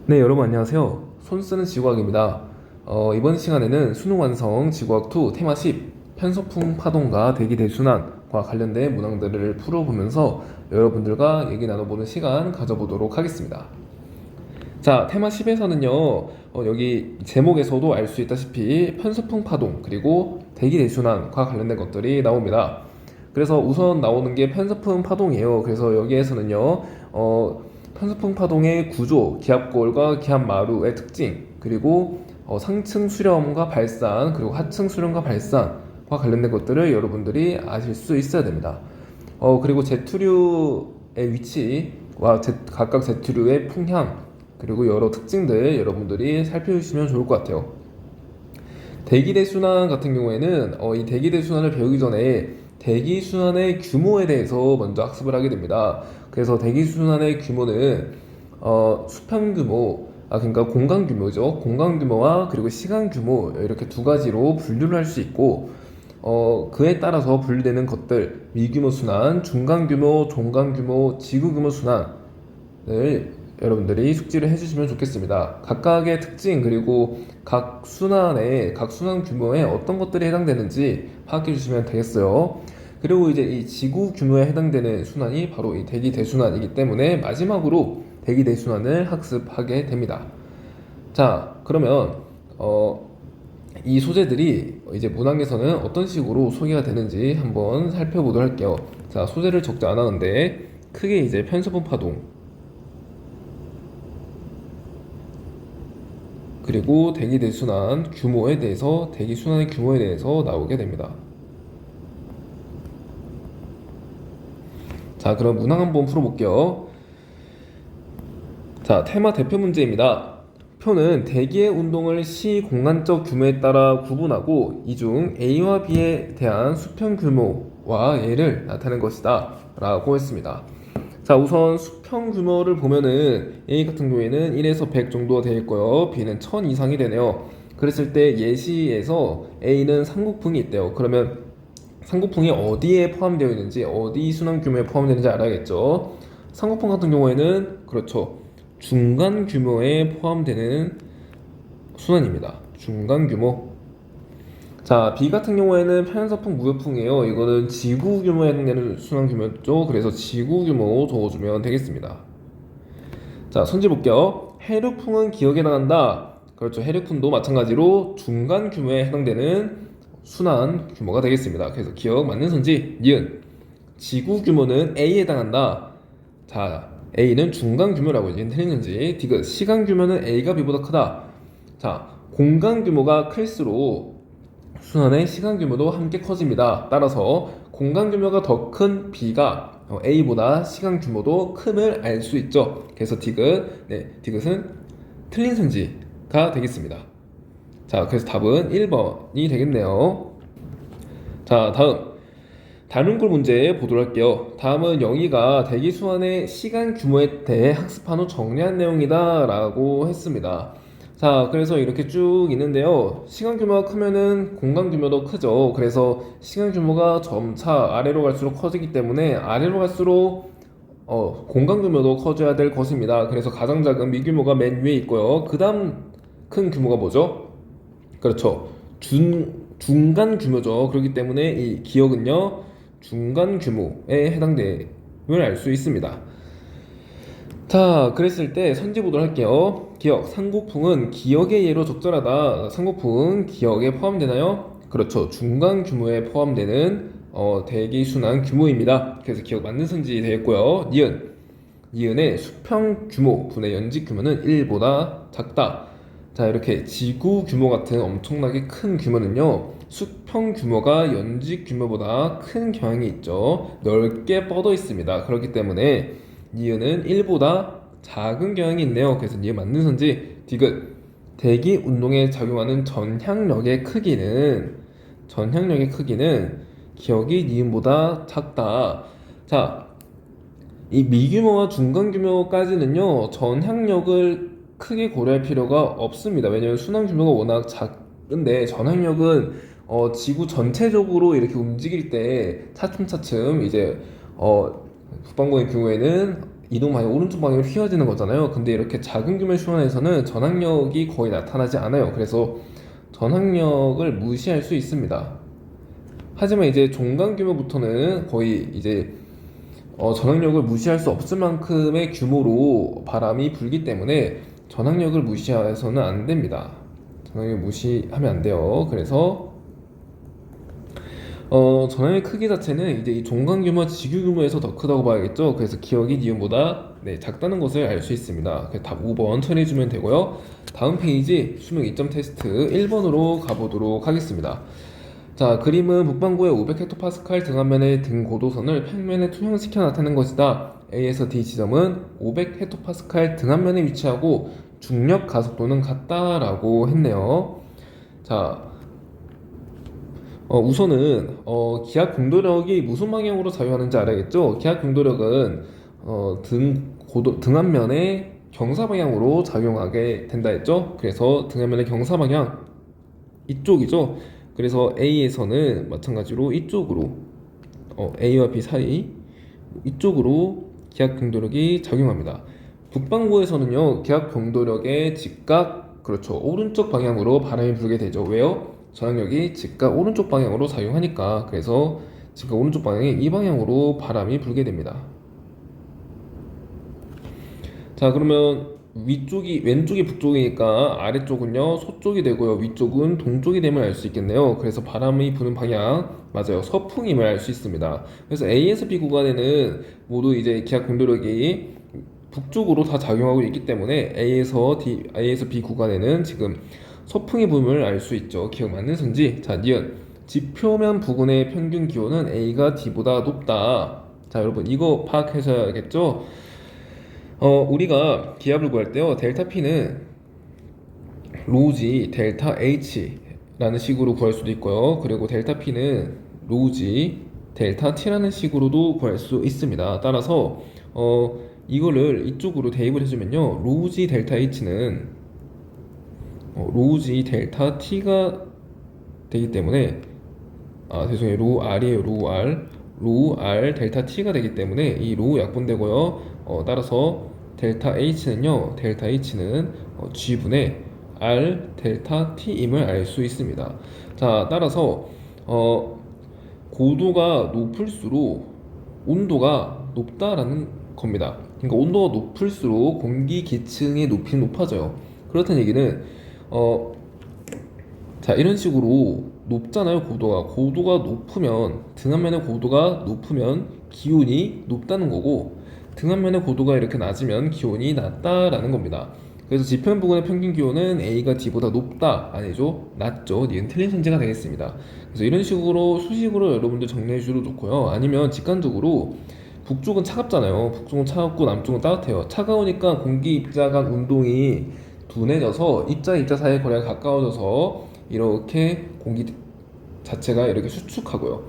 네, 여러분 안녕하세요. 손 쓰는 지구학입니다. 이번 시간에는 수능 완성 지구학2 테마 10 편서풍 파동과 대기 대순환과 관련된 문항들을 풀어보면서 여러분들과 얘기 나눠보는 시간 가져보도록 하겠습니다. 자, 테마 10에서는요, 여기 제목에서도 알 수 있다시피 편서풍 파동 그리고 대기 대순환과 관련된 것들이 나옵니다. 그래서 우선 나오는 게 편서풍 파동이에요. 그래서 여기에서는요, 편서풍 파동의 구조, 기압골과 기압마루의 특징, 그리고 상층 수렴과 발산, 그리고 하층 수렴과 발산과 관련된 것들을 여러분들이 아실 수 있어야 됩니다. 그리고 제투류의 위치와 각각 제투류의 풍향, 그리고 여러 특징들 여러분들이 살펴주시면 좋을 것 같아요. 대기대순환 같은 경우에는 이 대기대순환을 배우기 전에 대기순환의 규모에 대해서 먼저 학습을 하게 됩니다. 그래서 대기순환의 규모는 수평 규모, 그러니까 공간 규모죠. 공간 규모와 그리고 시간 규모 이렇게 두 가지로 분류를 할 수 있고 그에 따라서 분류되는 것들 미규모 순환, 중간 규모, 종간 규모, 지구 규모 순환을 여러분들이 숙지를 해주시면 좋겠습니다. 각각의 특징 그리고 각 순환 규모에 어떤 것들이 해당되는지 파악해 주시면 되겠어요. 그리고 이제 이 지구 규모에 해당되는 순환이 바로 이 대기 대순환이기 때문에 마지막으로 대기 대순환을 학습하게 됩니다. 자, 그러면 이 소재들이 이제 문항에서는 어떤 식으로 소개가 되는지 한번 살펴보도록 할게요. 자, 소재를 적지 않았는데 크게 이제 편서분 파동 그리고 대기 대순환 규모에 대해서 대기 순환의 규모에 대해서 나오게 됩니다. 자, 그럼 문항 한번 풀어볼게요. 자, 테마 대표 문제입니다. 표는 대기의 운동을 시 공간적 규모에 따라 구분하고 이 중 A와 B에 대한 수평 규모와 예를 나타낸 것이다 라고 했습니다. 자, 우선 수평 규모를 보면은 A 같은 경우에는 1에서 100 정도가 되어 있고요. B는 1000 이상이 되네요. 그랬을 때 예시에서 A는 삼국풍이 있대요. 그러면 삼국풍이 어디에 포함되어 있는지, 어디 순환 규모에 포함되는지 알아야겠죠. 삼국풍 같은 경우에는 그렇죠. 중간 규모에 포함되는 순환입니다. 중간 규모. 자, B 같은 경우에는 편서풍, 무역풍이에요. 이거는 지구 규모에 해당되는 순환 규모죠. 그래서 지구 규모 적어주면 되겠습니다. 자, 선지 볼게요. 해류풍은 기역에 해당한다. 그렇죠. 해류풍도 마찬가지로 중간 규모에 해당되는 순환 규모가 되겠습니다. 그래서 기역 맞는 선지, 니은. 지구 규모는 A에 해당한다. 자, A는 중간 규모라고 이제 틀린 건지, 디귿. 시간 규모는 A가 B보다 크다. 자, 공간 규모가 클수록 순환의 시간 규모도 함께 커집니다. 따라서 공간 규모가 더 큰 B가 A보다 시간 규모도 큼을 알 수 있죠. 그래서 디귿, 디귿은 틀린 선지가 되겠습니다. 자, 그래서 답은 1번이 되겠네요. 자, 다른 꼴 문제 보도록 할게요. 다음은 영희가 대기순환의 시간 규모에 대해 학습한 후 정리한 내용이다 라고 했습니다. 자, 그래서 이렇게 쭉 있는데요. 시간 규모가 크면은 공간 규모도 크죠. 그래서 시간 규모가 점차 아래로 갈수록 커지기 때문에 아래로 갈수록 공간 규모도 커져야 될 것입니다. 그래서 가장 작은 미규모가 맨 위에 있고요. 그 다음 큰 규모가 뭐죠? 그렇죠. 중간 규모죠. 그렇기 때문에 이 기억은요, 중간 규모에 해당됨을 알 수 있습니다. 자, 그랬을 때 선지 보도록 할게요. 기억, 삼국풍은 기억의 예로 적절하다. 삼국풍은 기억에 포함되나요? 그렇죠. 중간 규모에 포함되는 대기순환 규모입니다. 그래서 기억 맞는 선지 되겠고요. 니은의 수평 규모 분의 연직 규모는 1보다 작다. 자, 이렇게 지구 규모 같은 엄청나게 큰 규모는요, 수평 규모가 연직 규모보다 큰 경향이 있죠. 넓게 뻗어 있습니다. 그렇기 때문에 니은은 1보다 작은 경향이 있네요. 그래서 니은 맞는 선지, 디귿. 대기 운동에 작용하는 전향력의 크기는 기억이 니은보다 작다. 자, 이 미규모와 중간 규모까지는요, 전향력을 크게 고려할 필요가 없습니다. 왜냐하면 순환 규모가 워낙 작은데 전향력은 지구 전체적으로 이렇게 움직일 때 차츰차츰 이제 북반구의 경우에는 이동 방향 오른쪽 방향으로 휘어지는 거잖아요. 근데 이렇게 작은 규모의 순환에서는 전항력이 거의 나타나지 않아요. 그래서 전항력을 무시할 수 있습니다. 하지만 이제 중간 규모부터는 거의 이제 전항력을 무시할 수 없을 만큼의 규모로 바람이 불기 때문에 전항력을 무시해서는 안 됩니다. 전항력 무시하면 안 돼요. 그래서 전항의 크기 자체는 이제 이 종강 규모, 지구 규모에서 더 크다고 봐야겠죠. 그래서 기억이 니은보다 작다는 것을 알 수 있습니다. 그래서 답 5번 처리해주면 되고요. 다음 페이지 수능 2점 테스트 1번으로 가보도록 하겠습니다. 자, 그림은 북반구의 500헥토파스칼 등압면의 등 고도선을 평면에 투영시켜 나타낸 것이다. A에서 D 지점은 500헥토파스칼 등압면에 위치하고 중력 가속도는 같다라고 했네요. 자, 우선은 기압 공도력이 무슨 방향으로 작용하는지 알아야겠죠? 기압 공도력은 등압면의 경사 방향으로 작용하게 된다 했죠? 그래서 등압면의 경사 방향 이쪽이죠? 그래서 A에서는 마찬가지로 이쪽으로 A와 B 사이 이쪽으로 기압 경도력이 작용합니다. 북반구에서는요 기압 경도력의 직각 그렇죠 오른쪽 방향으로 바람이 불게 되죠. 왜요? 전항력이 직각 오른쪽 방향으로 작용하니까. 그래서 직각 오른쪽 방향이 이 방향으로 바람이 불게 됩니다. 자, 그러면 왼쪽이 북쪽이니까 아래쪽은요 서쪽이 되고요, 위쪽은 동쪽이 됨을 알 수 있겠네요. 그래서 바람이 부는 방향 맞아요, 서풍임을 알 수 있습니다. 그래서 A에서 B 구간에는 모두 이제 기압 공도력이 북쪽으로 다 작용하고 있기 때문에 A에서 B 구간에는 지금 서풍이 부음을 알 수 있죠. 기억 맞는 선지. 자, 니은 지표면 부근의 평균 기온은 A가 D보다 높다. 자, 여러분 이거 파악하셔야겠죠. 우리가 기압을 구할 때요 델타 P는 로지 델타 H라는 식으로 구할 수도 있고요, 그리고 델타 P는 로지 델타 T라는 식으로도 구할 수 있습니다. 따라서 이거를 이쪽으로 대입을 해주면요 로지 델타 H는 로지 델타 T가 되기 때문에 죄송해요, 로 R이에요. 로 R 델타 T가 되기 때문에 이 로 약분되고요. 따라서 델타 H는요 G분의 R 델타 T임을 알 수 있습니다. 자, 따라서 고도가 높을수록 온도가 높다라는 겁니다. 그러니까 온도가 높을수록 공기 기층의 높이는 높아져요. 그렇다는 얘기는 자, 이런 식으로 높잖아요. 고도가 높으면 등압면의 고도가 높으면 기온이 높다는 거고, 등압면의 고도가 이렇게 낮으면 기온이 낮다라는 겁니다. 그래서 지편 부근의 평균 기온은 A가 D보다 높다, 아니죠, 낮죠. 니은 틀린 선지가 되겠습니다. 그래서 이런 식으로 수식으로 여러분들 정리해 주셔도 좋고요. 아니면 직관적으로 북쪽은 차갑잖아요. 북쪽은 차갑고 남쪽은 따뜻해요. 차가우니까 공기 입자 간 운동이 둔해져서 입자 사이의 거리가 가까워져서 이렇게 공기 자체가 이렇게 수축하고요.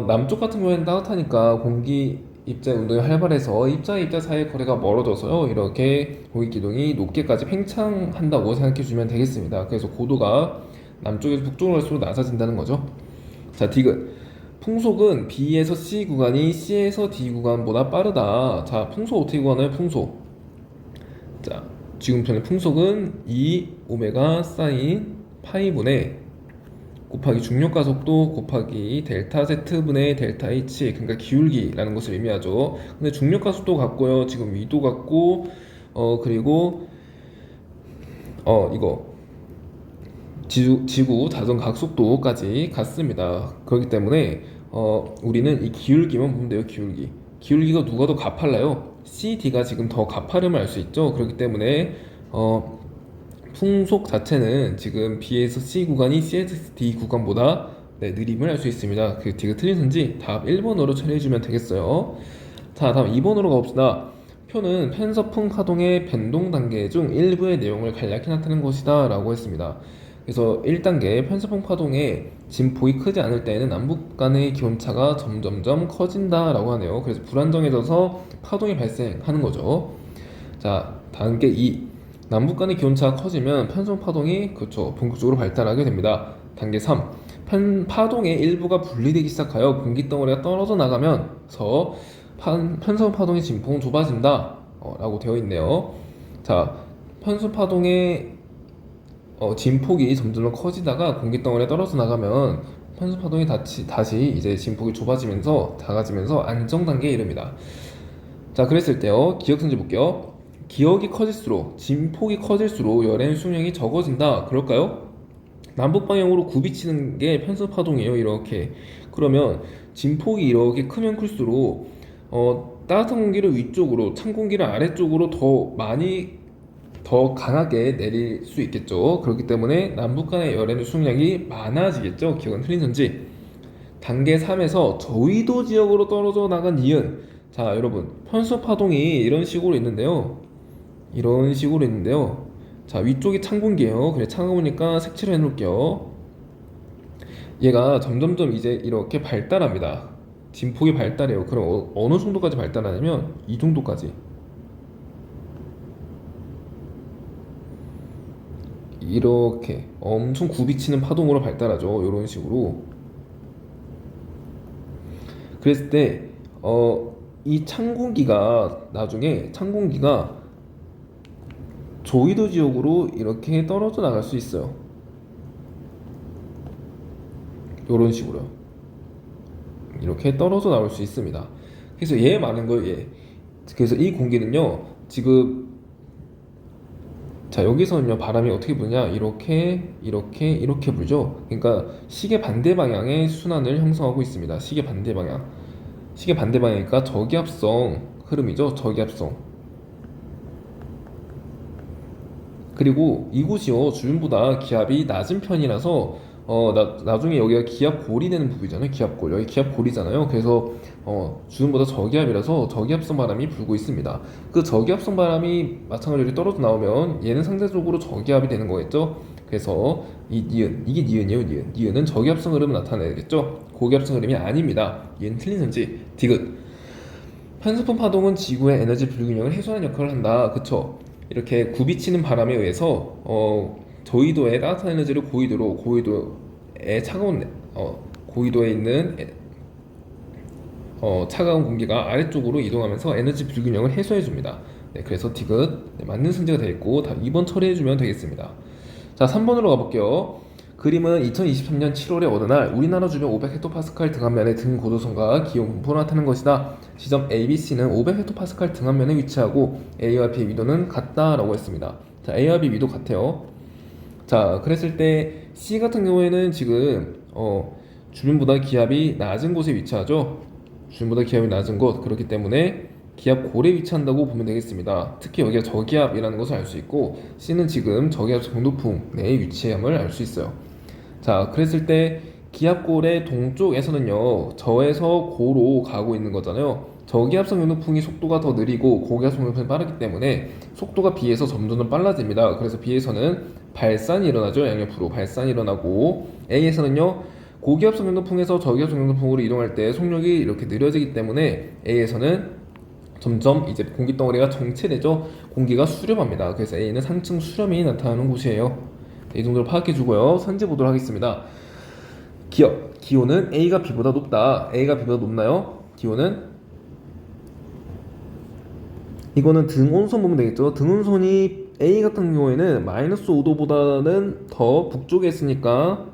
남쪽 같은 경우에는 따뜻하니까 공기 입자 운동이 활발해서 입자 사이의 거리가 멀어져서요 이렇게 공기 기동이 높게까지 팽창한다고 생각해 주시면 되겠습니다. 그래서 고도가 남쪽에서 북쪽으로 갈수록 낮아진다는 거죠. 자, 디귿 풍속은 B에서 C 구간이 C에서 D 구간보다 빠르다. 자, 풍속 어떻게 구하나요? 풍속, 자, 지금편의 풍속은 2 오메가 사인 파이분의 곱하기 중력 가속도 곱하기 델타 Z분의 델타 H, 그러니까 기울기라는 것을 의미하죠. 근데 중력 가속도 같고요, 지금 위도 같고 그리고 이거 지구 자전 각속도까지 같습니다. 그렇기 때문에 우리는 이 기울기만 보면 돼요. 기울기가 누가 더 가팔라요? CD가 지금 더 가파름을 알 수 있죠. 그렇기 때문에 풍속 자체는 지금 B에서 C 구간이 C에서 D 구간보다 느림을 알 수 있습니다. 그 D가 틀린 선지 답 1번으로 처리해주면 되겠어요. 자, 다음 2번으로 가봅시다. 표는 편서풍 파동의 변동 단계 중 일부의 내용을 간략히 나타내는 것이다 라고 했습니다. 그래서 1단계 편서풍 파동의 진폭이 크지 않을 때에는 남북 간의 기온차가 점점점 커진다 라고 하네요. 그래서 불안정해져서 파동이 발생하는 거죠. 자, 단계 2, 남북 간의 기온차가 커지면 편성 파동이 본격적으로 발달하게 됩니다. 단계 3, 파동의 일부가 분리되기 시작하여 공기 덩어리가 떨어져 나가면서 편성 파동의 진폭은 좁아진다 라고 되어 있네요. 자, 편성 파동의 진폭이 점점 커지다가 공기 덩어리에 떨어져 나가면 편성 파동이 다시 이제 진폭이 좁아지면서 작아지면서 안정 단계에 이릅니다. 자, 그랬을 때요, 기억 성질 볼게요. 기억이 커질수록, 진폭이 커질수록 열의 수명이 적어진다. 그럴까요? 남북 방향으로 굽이치는 게 편성 파동이에요. 이렇게. 그러면 진폭이 이렇게 크면 클수록 따뜻한 공기를 위쪽으로, 찬 공기를 아래쪽으로 더 강하게 내릴 수 있겠죠. 그렇기 때문에 남북 간의 열의 수명이 많아지겠죠. 기억은 틀린 선지. 단계 3에서 저위도 지역으로 떨어져 나간 니은. 자, 여러분, 편수 파동이 이런 식으로 있는데요. 자, 위쪽이 찬 공기예요. 그래, 차가우니까 색칠을 해놓을게요. 얘가 점점점 이제 이렇게 발달합니다. 진폭이 발달해요. 그럼 어느 정도까지 발달하냐면 이 정도까지. 이렇게 엄청 굽이치는 파동으로 발달하죠. 이런 식으로. 그랬을 때, 이 찬 공기가 나중에 조위도 지역으로 이렇게 떨어져 나갈 수 있어요. 이런 식으로요. 이렇게 떨어져 나올 수 있습니다. 그래서 얘 많은 거예요. 얘. 그래서 이 공기는요, 지금 자, 여기서는요, 바람이 어떻게 부냐, 이렇게 불죠. 그러니까 시계 반대 방향의 순환을 형성하고 있습니다. 시계 반대 방향이니까 저기압성 흐름이죠. 저기압성. 그리고 이곳이요, 주변보다 기압이 낮은 편이라서 나중에 여기가 기압골이 되는 부분이잖아요. 기압골. 여기 기압골이잖아요. 그래서 주변보다 저기압이라서 저기압성 바람이 불고 있습니다. 그 저기압성 바람이 마찬가지로 떨어져 나오면 얘는 상대적으로 저기압이 되는 거겠죠. 그래서 이게 니은이에요. 니은은 저기압성 흐름을 나타내겠죠. 고기압성 흐름이 아닙니다. 얘는 틀린 선지. 디귿. 편수풍 파동은 지구의 에너지 불균형을 해소하는 역할을 한다. 그쵸? 이렇게 굽이치는 바람에 의해서 저위도의 따뜻한 에너지를 고위도에 고위도에 있는 차가운 공기가 아래쪽으로 이동하면서 에너지 불균형을 해소해 줍니다. 네, 그래서 디귿. 네, 맞는 선지가 되어 있고 다 2번 처리해 주면 되겠습니다. 자, 3번으로 가볼게요. 그림은 2023년 7월의 어느 날 우리나라 주변 500헥토파스칼 등한면의 등 고도선과 기온 분포를 나타낸 것이다. 지점 ABC는 500헥토파스칼 등한면에 위치하고 A와 B의 위도는 같다라고 했습니다. 자, A와 B 위도 같아요. 자, 그랬을 때 C 같은 경우에는 지금 주변보다 기압이 낮은 곳에 위치하죠. 주변보다 기압이 낮은 곳. 그렇기 때문에 기압골에 위치한다고 보면 되겠습니다. 특히 여기가 저기압이라는 것을 알 수 있고, C는 지금 저기압 정도풍의 위치함을 알 수 있어요. 자, 그랬을 때 기압골의 동쪽에서는요, 저에서 고로 가고 있는 거잖아요. 저기압성 용도풍이 속도가 더 느리고 고기압성 용도풍이 빠르기 때문에 속도가 B에서 점점 빨라집니다. 그래서 B에서는 발산이 일어나죠. 양옆으로 발산이 일어나고, A에서는요, 고기압성 용도풍에서 저기압성 용도풍으로 이동할 때 속력이 이렇게 느려지기 때문에 A에서는 점점 이제 공기 덩어리가 정체되죠. 공기가 수렴합니다. 그래서 A는 상층 수렴이 나타나는 곳이에요. 이 정도로 파악해 주고요. 선지 보도록 하겠습니다. 기온은 A가 B보다 높다. A가 B보다 높나요? 기온은 이거는 등온선 보면 되겠죠. 등온선이 A 같은 경우에는 마이너스 5도보다는 더 북쪽에 있으니까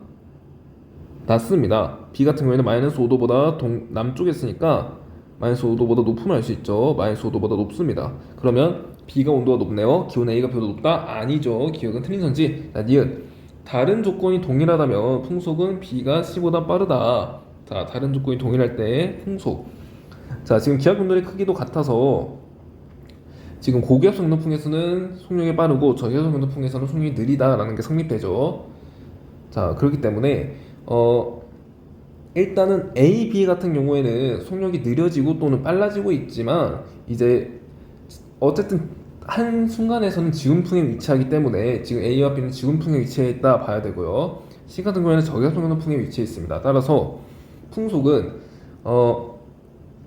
낮습니다. B 같은 경우에는 마이너스 5도보다 남쪽에 있으니까 마이너스 5도보다 높음을 알 수 있죠. 마이너스 5도보다 높습니다. 그러면 B가 온도가 높네요. 기온 A가 B보다 높다? 아니죠. 기억은 틀린 선지. 자, 니은. 다른 조건이 동일하다면 풍속은 B가 C보다 빠르다. 자, 다른 조건이 동일할 때 풍속. 자, 지금 기압 분들의 크기도 같아서 지금 고기압성 용도풍에서는 속력이 빠르고 저기압성 용도풍에서는 속력이 느리다라는 게 성립되죠. 자, 그렇기 때문에 일단은 A, B 같은 경우에는 속력이 느려지고 또는 빨라지고 있지만 이제 어쨌든 한 순간에서는 지금풍에 위치하기 때문에 지금 A와 B는 지금풍에 위치해 있다 봐야 되고요. C 같은 경우에는 저기압성 용도풍에 위치해 있습니다. 따라서 풍속은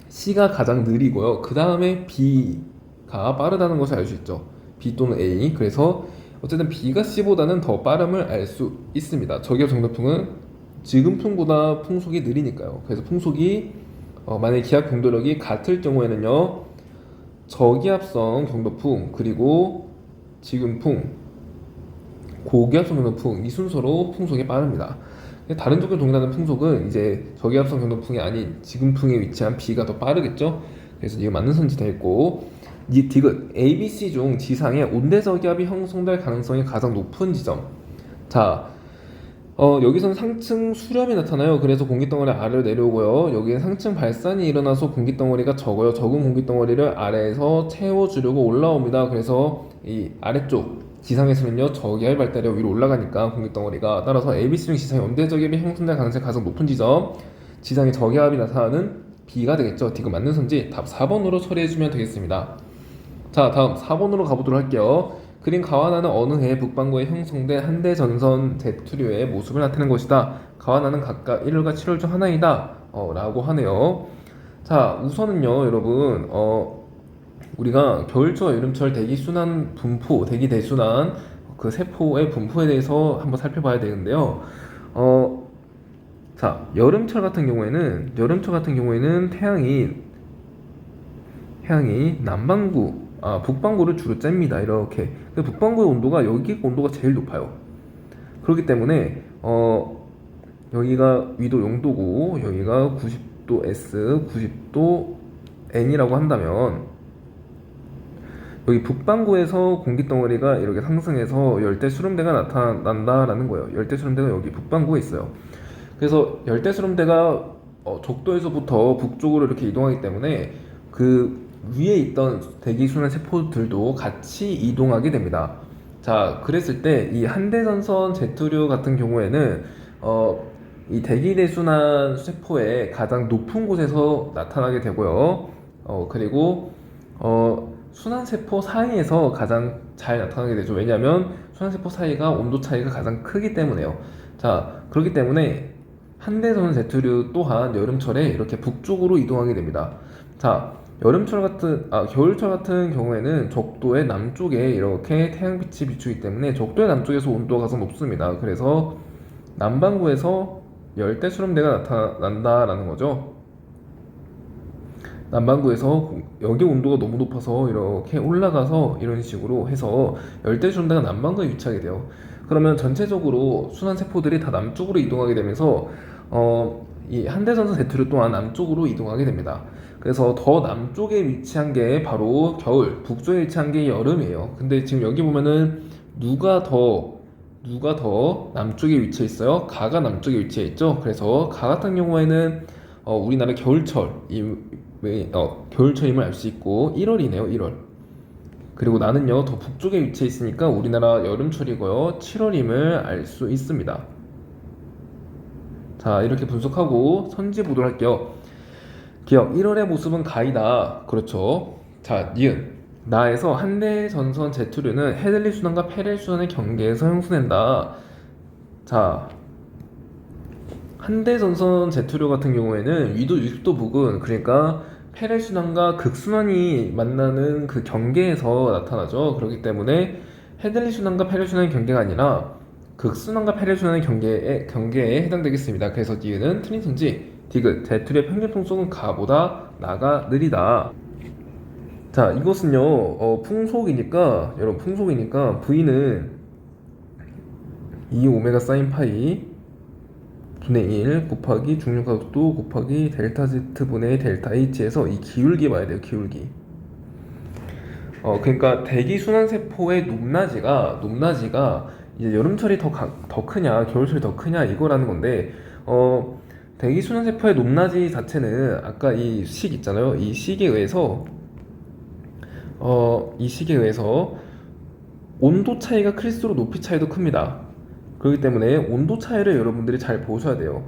C가 가장 느리고요. 그 다음에 B가 빠르다는 것을 알 수 있죠. B 또는 A. 그래서 어쨌든 B가 C보다는 더 빠름을 알 수 있습니다. 저기압성 용도풍은 지금풍보다 풍속이 느리니까요. 그래서 풍속이 만약 기압 경도력이 같을 경우에는요, 저기압성 경도풍 그리고 지금풍, 고기압성 경도풍 이 순서로 풍속이 빠릅니다. 다른 쪽에 동일하는 풍속은 이제 저기압성 경도풍이 아닌 지금풍에 위치한 B가 더 빠르겠죠. 그래서 이게 맞는 선지 되겠고, 이 디귿 ABC 중 지상에 온대저기압이 형성될 가능성이 가장 높은 지점. 자, 여기서는 상층 수렴이 나타나요. 그래서 공기덩어리 아래로 내려오고요. 여기에 상층 발산이 일어나서 공기덩어리가 적어요. 적은 공기덩어리를 아래에서 채워주려고 올라옵니다. 그래서 이 아래쪽 지상에서는요, 저기압이 발달해 위로 올라가니까 공기덩어리가, 따라서 ABC 중 지상에 온대저기압이 형성될 가능성이 가장 높은 지점, 지상에 저기압이 나타나는 B가 되겠죠. D가 맞는 선지 답 4번으로 처리해주면 되겠습니다. 자, 다음 4번으로 가보도록 할게요. 그림 가와나는 어느 해에 북반구에 형성된 한대 전선 제트류의 모습을 나타낸 것이다. 가와나는 각각 1월과 7월 중 하나이다. 라고 하네요. 자, 우선은요, 여러분, 우리가 겨울철, 여름철 대기 순환 분포, 대기 대순환 그 세포의 분포에 대해서 한번 살펴봐야 되는데요. 자, 여름철 같은 경우에는 태양이 북반구를 주로 쬐입니다. 이렇게. 북반구의 온도가, 여기 온도가 제일 높아요. 그렇기 때문에 여기가 위도 0도고 여기가 90도 S, 90도 N이라고 한다면, 여기 북반구에서 공기덩어리가 이렇게 상승해서 열대수렴대가 나타난다라는 거예요. 열대수렴대가 여기 북반구에 있어요. 그래서 열대수렴대가 적도에서부터 북쪽으로 이렇게 이동하기 때문에 그 위에 있던 대기순환 세포들도 같이 이동하게 됩니다. 자, 그랬을 때 이 한대전선 제트류 같은 경우에는 이 대기대순환 세포의 가장 높은 곳에서 나타나게 되고요. 그리고 순환세포 사이에서 가장 잘 나타나게 되죠. 왜냐하면 순환세포 사이가 온도 차이가 가장 크기 때문에요. 자, 그렇기 때문에 한대전선 제트류 또한 여름철에 이렇게 북쪽으로 이동하게 됩니다. 자, 겨울철 같은 경우에는 적도의 남쪽에 이렇게 태양빛이 비추기 때문에 적도의 남쪽에서 온도가 가장 높습니다. 그래서 남반구에서 열대수렴대가 나타난다라는 거죠. 남반구에서 여기 온도가 너무 높아서 이렇게 올라가서 이런 식으로 해서 열대수렴대가 남반구에 위치하게 돼요. 그러면 전체적으로 순환세포들이 다 남쪽으로 이동하게 되면서 이 한대전선 제트류 또한 남쪽으로 이동하게 됩니다. 그래서 더 남쪽에 위치한 게 바로 겨울, 북쪽에 위치한 게 여름이에요. 근데 지금 여기 보면은 누가 더 남쪽에 위치해 있어요? 가가 남쪽에 위치해 있죠. 그래서 가 같은 경우에는 우리나라 겨울철임을 알 수 있고 1월이네요. 1월. 그리고 나는요, 더 북쪽에 위치해 있으니까 우리나라 여름철이고요, 7월임을 알 수 있습니다. 자, 이렇게 분석하고 선지 보도록 할게요. 기억 1월의 모습은 가이다. 그렇죠. 자, 니은 나에서 한대전선 제트류는 헤들리 순환과 페렐 순환의 경계에서 형성된다. 자, 한대전선 제트류 같은 경우에는 위도 60도 부근, 그러니까 페렐 순환과 극순환이 만나는 그 경계에서 나타나죠. 그렇기 때문에 헤들리 순환과 페렐 순환의 경계가 아니라 극순환과 페렐 순환의 경계에 해당되겠습니다. 그래서 니은은 틀린 선지. 디귿 제트류의 평균 풍속은 가보다 나가 느리다. 자, 이것은요, 풍속이니까 V는 2 오메가 사인 파이 분의 1 곱하기 중력각도 곱하기 델타 Z 분의 델타 H에서 이 기울기 봐야 돼요. 기울기. 그러니까 대기 순환 세포의 높낮이가 이제 여름철이 더 크냐, 겨울철이 더 크냐 이거라는 건데, 대기 순환 세포의 높낮이 자체는 아까 이 식 있잖아요. 이 식에 의해서 온도 차이가 클수록 높이 차이도 큽니다. 그렇기 때문에 온도 차이를 여러분들이 잘 보셔야 돼요.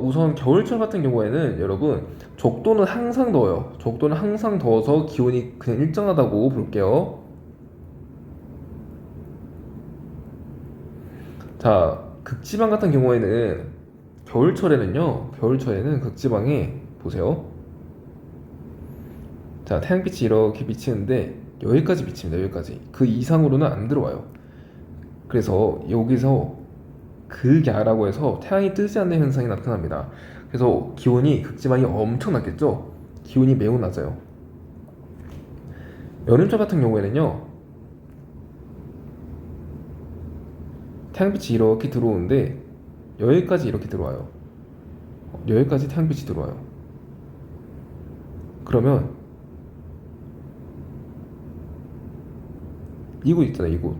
우선 겨울철 같은 경우에는 여러분 적도는 항상 더워요. 적도는 항상 더워서 기온이 그냥 일정하다고 볼게요. 자, 극지방 같은 경우에는 겨울철에는 극지방에 보세요. 자, 태양빛이 이렇게 비치는데 여기까지 비칩니다. 여기까지. 그 이상으로는 안 들어와요. 그래서 여기서 극야라고 해서 태양이 뜨지 않는 현상이 나타납니다. 그래서 기온이 극지방이 엄청 낮겠죠. 기온이 매우 낮아요. 여름철 같은 경우에는요, 태양빛이 이렇게 들어오는데 여기까지 이렇게 들어와요. 여기까지 태양빛이 들어와요. 그러면 이곳 있잖아요, 이곳.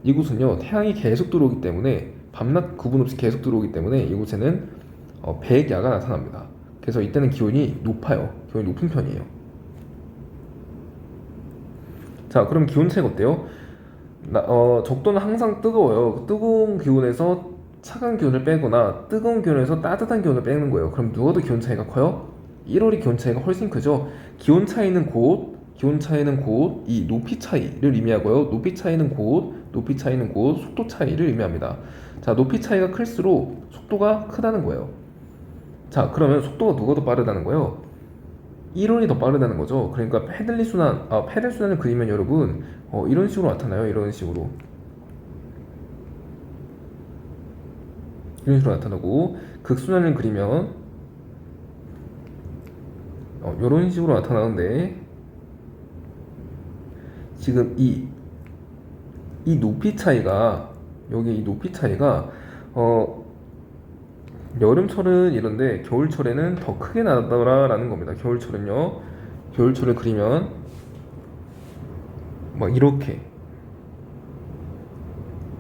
이곳은요, 태양이 계속 들어오기 때문에 밤낮 구분 없이 계속 들어오기 때문에 이곳에는 백야가 나타납니다. 그래서 이때는 기온이 높아요. 기온이 높은 편이에요. 자, 그럼 기온 차이가 어때요? 적도는 항상 뜨거워요. 뜨거운 기온에서 차가운 기온을 빼거나 뜨거운 기온에서 따뜻한 기온을 빼는 거예요. 그럼 누가 더 기온 차이가 커요? 1월이 기온 차이가 훨씬 크죠. 기온 차이는 곧 이 높이 차이를 의미하고요. 높이 차이는 곧 속도 차이를 의미합니다. 자, 높이 차이가 클수록 속도가 크다는 거예요. 자, 그러면 속도가 누가 더 빠르다는 거예요? 1월이 더 빠르다는 거죠. 그러니까 페델 순환을 그리면 여러분, 이런 식으로 나타나요. 이런 식으로 나타나고, 극순환을 그리면 이런 식으로 나타나는데, 지금 이 높이 차이가, 여기 이 높이 차이가 여름철은 이런데 겨울철에는 더 크게 나더라라는 겁니다. 겨울철을 그리면 막 이렇게,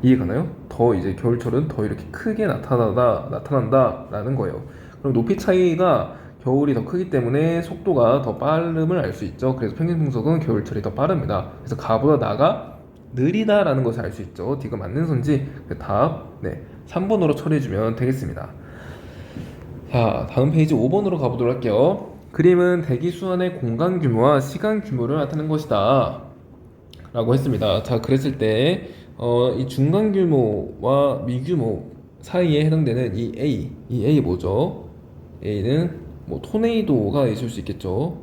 이해가나요? 더 이제 겨울철은 더 이렇게 크게 나타난다라는 거예요. 그럼 높이 차이가 겨울이 더 크기 때문에 속도가 더 빠름을 알 수 있죠. 그래서 평균 풍속은 겨울철이 더 빠릅니다. 그래서 가보다 나가 느리다라는 것을 알 수 있죠. D가 맞는 선지. 답 3번으로 처리해주면 되겠습니다. 자, 다음 페이지 5번으로 가보도록 할게요. 그림은 대기순환의 공간 규모와 시간 규모를 나타낸 것이다 라고 했습니다. 자, 그랬을 때 이 중간 규모와 미규모 사이에 해당되는 이 A 뭐죠? A는 뭐 토네이도가 있을 수 있겠죠.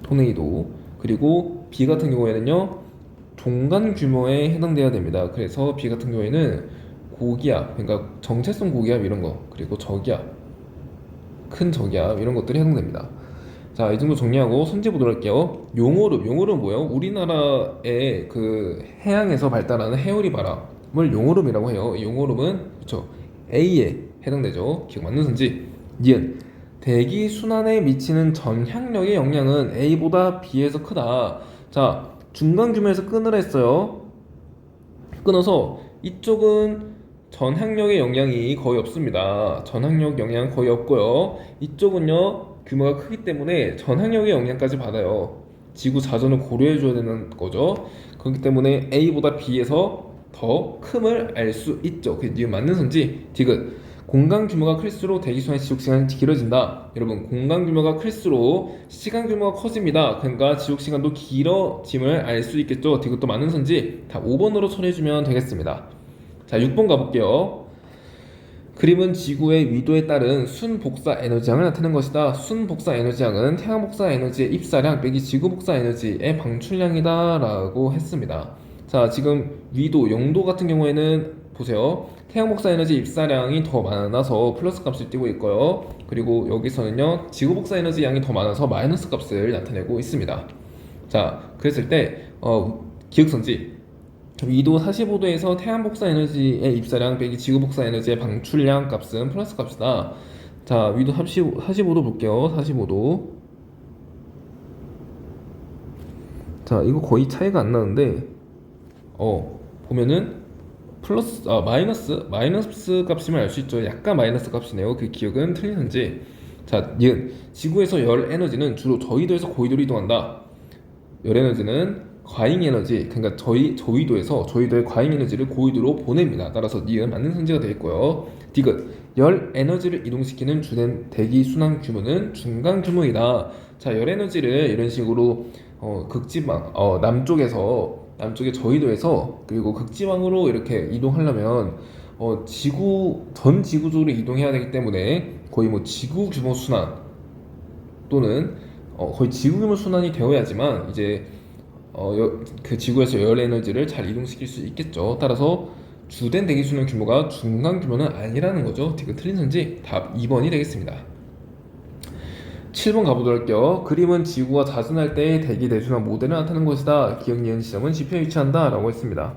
토네이도. 그리고 B 같은 경우에는요, 중간 규모에 해당돼야 됩니다. 그래서 B 같은 경우에는 고기압, 그러니까 정체성 고기압 이런 거, 그리고 저기압, 큰 저기압 이런 것들이 해당됩니다. 자, 이 정도 정리하고 손재 보도록 할게요. 용오름은 뭐예요? 우리나라의 그 해양에서 발달하는 해오리 바람을 용오름이라고 해요. 이 용오름은 그렇죠, A에 해당되죠. 기억 맞는 선지. 니은 대기 순환에 미치는 전향력의 영향은 A보다 B에서 크다. 자, 중간 규모에서 끊으라 했어요. 끊어서 이쪽은 전향력의 영향이 거의 없습니다. 전향력 영향 거의 없고요. 이쪽은요, 규모가 크기 때문에 전향력의 영향까지 받아요. 지구 자전을 고려해줘야 되는 거죠. 그렇기 때문에 A보다 B에서 더 큼을 알 수 있죠. 그게 니은 맞는 선지. 디귿 공간 규모가 클수록 대기순환 지속시간이 길어진다. 여러분, 공간 규모가 클수록 시간 규모가 커집니다. 그러니까 지속시간도 길어짐을 알 수 있겠죠. 디귿도 맞는 선지. 다 5번으로 처리해주면 되겠습니다. 자, 6번 가볼게요. 그림은 지구의 위도에 따른 순복사 에너지량을 나타낸 것이다. 순복사 에너지량은 태양복사 에너지의 입사량 빼기 지구복사 에너지의 방출량이다 라고 했습니다. 자, 지금 위도, 0도 같은 경우에는 보세요. 태양복사 에너지 입사량이 더 많아서 플러스 값을 띄고 있고요. 그리고 여기서는요, 지구복사 에너지 양이 더 많아서 마이너스 값을 나타내고 있습니다. 자, 그랬을 때 기억선지, 위도 45도에서 태양복사 에너지의 입사량 빼기 지구복사 에너지의 방출량 값은 플러스 값이다. 자, 위도 45도 볼게요. 45도. 자, 이거 거의 차이가 안 나는데 보면은 마이너스 값임을 알 수 있죠. 약간 마이너스 값이네요. 그 기억은 틀리는지. 자, 니은 지구에서 열 에너지는 주로 저위도에서 고위도로 이동한다. 열 에너지는 과잉 에너지, 그러니까 저위도의 과잉 에너지를 고위도로 보냅니다. 따라서 니은 맞는 선지가 되겠고요. 디귿 열 에너지를 이동시키는 주된 대기 순환 규모는 중간 규모이다. 자, 열 에너지를 이런 식으로 극지방 남쪽의 저위도에서 그리고 극지방으로 이렇게 이동하려면 전 지구적으로 이동해야 되기 때문에 거의 뭐 지구 규모 순환 또는 거의 지구 규모 순환이 되어야지만 이제 그 지구에서 열 에너지를 잘 이동시킬 수 있겠죠. 따라서 주된 대기수는 규모가 중간 규모는 아니라는 거죠. 디귿 틀린 선지 답 2번이 되겠습니다. 7번 가보도록 할게요. 그림은 지구가 자전할 때 대기 대수나 모델을 나타내는 것이다. 기억 니은 지점은 지표에 위치한다 라고 했습니다.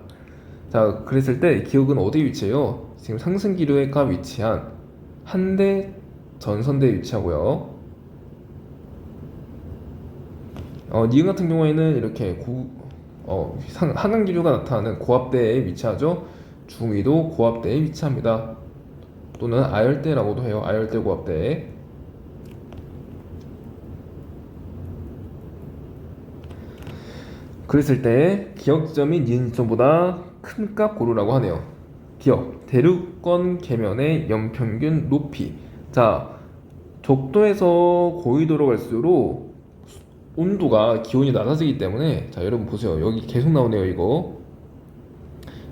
자, 그랬을 때 기억은 어디에 위치해요? 지금 상승기류가 위치한 한대 전선대에 위치하고요. 니은 같은 경우에는 이렇게 하강기류가 나타나는 고압대에 위치하죠. 중위도 고압대에 위치합니다. 또는 아열대라고도 해요. 아열대 고압대. 그랬을 때 기억 지점이 니은 지점보다 큰 값 고르라고 하네요. 기억 대륙권 계면의 연평균 높이. 자, 적도에서 고위도로 갈수록 온도가 기온이 낮아지기 때문에, 자 여러분 보세요. 여기 계속 나오네요. 이거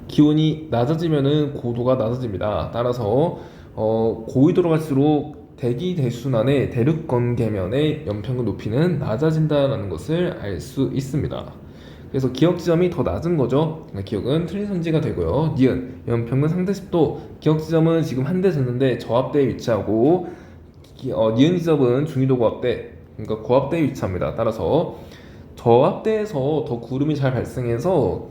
기온이 낮아지면은 고도가 낮아집니다. 따라서 고위도로 갈수록 대기 대순환의 대륙권 계면의 연평균 높이는 낮아진다는 것을 알 수 있습니다. 그래서 기억 지점이 더 낮은 거죠. 기억은 틀린 선지가 되고요. 니은 연평균 상대 습도. 기억 지점은 지금 한대 졌는데 저압대에 위치하고, 니은 지점은 중위도 고압대, 그러니까 고압대에 위치합니다. 따라서 저압대에서 더 구름이 잘 발생해서